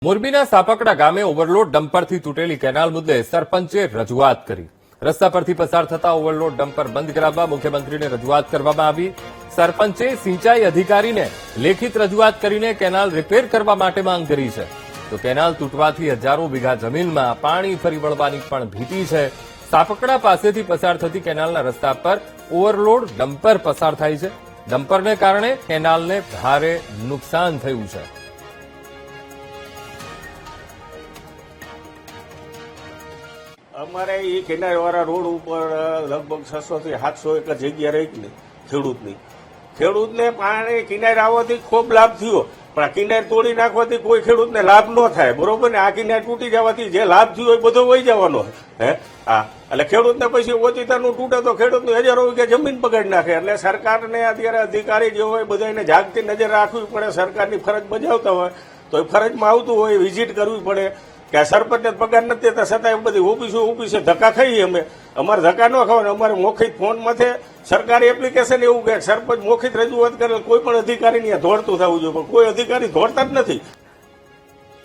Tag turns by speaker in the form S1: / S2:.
S1: મોરબીના સાપકડા ગામે ઓવરલોડ ડમ્પરથી તૂટેલી કેનાલ મુદ્દે સરપંચે રજૂઆત કરી। રસ્તા પરથી પસાર થતા ઓવરલોડ ડમ્પર બંધ કરાવવા મુખ્યમંત્રીને રજૂઆત કરવામાં આવી। સરપંચે સિંચાઈ અધિકારીને લેખિત રજૂઆત કરીને કેનાલ રિપેર કરવા માટે માંગ કરી છે। તો કેનાલ તૂટવાથી હજારો વીઘા જમીનમાં પાણી ફરી વળવાની પણ ભીતિ છે। સાપકડા પાસેથી પસાર થતી કેનાલના રસ્તા પર ઓવરલોડ ડમ્પર પસાર થાય છે। ડમ્પરને કારણે કેનાલને ભારે નુકસાન થયું છે।
S2: અમારે એ કિનારીવાળા રોડ ઉપર લગભગ 600 થી 700 એકર જગ્યા રહી ને ખેડૂતને પાણી કિનારે આવવાથી ખૂબ લાભ થયો, પણ આ કિનાર તોડી નાખવાથી કોઈ ખેડૂતને લાભ ન થાય, બરોબર ને। આ કિનાર તૂટી જવાથી જે લાભ થયો એ બધો વહી જવાનો એટલે ખેડૂતને પછી ઓચિતાનું તૂટે તો ખેડૂતનું હજારો વીઘા જમીન બગાડી નાખે। એટલે સરકારને અત્યારે અધિકારી જે હોય બધાને જાગતી નજર રાખવી પડે। સરકારની ફરજ બજાવતા હોય તો એ ફરજમાં આવતું હોય વિઝિટ કરવી પડે કે સરપંચને પગાર નથી દેતા છતાં બધી ઓફિસે ધક્કા ખાઈએ અમે। અમારે ધક્કા ન ખાવાના, અમારે મૌખિક ફોન માથે સરકારી એપ્લિકેશન એવું કે સરપંચ મૌખિક રજૂઆત કરે કોઈ પણ અધિકારીને દોડતું થવું જોઈએ, પણ કોઈ અધિકારી દોડતા જ નથી।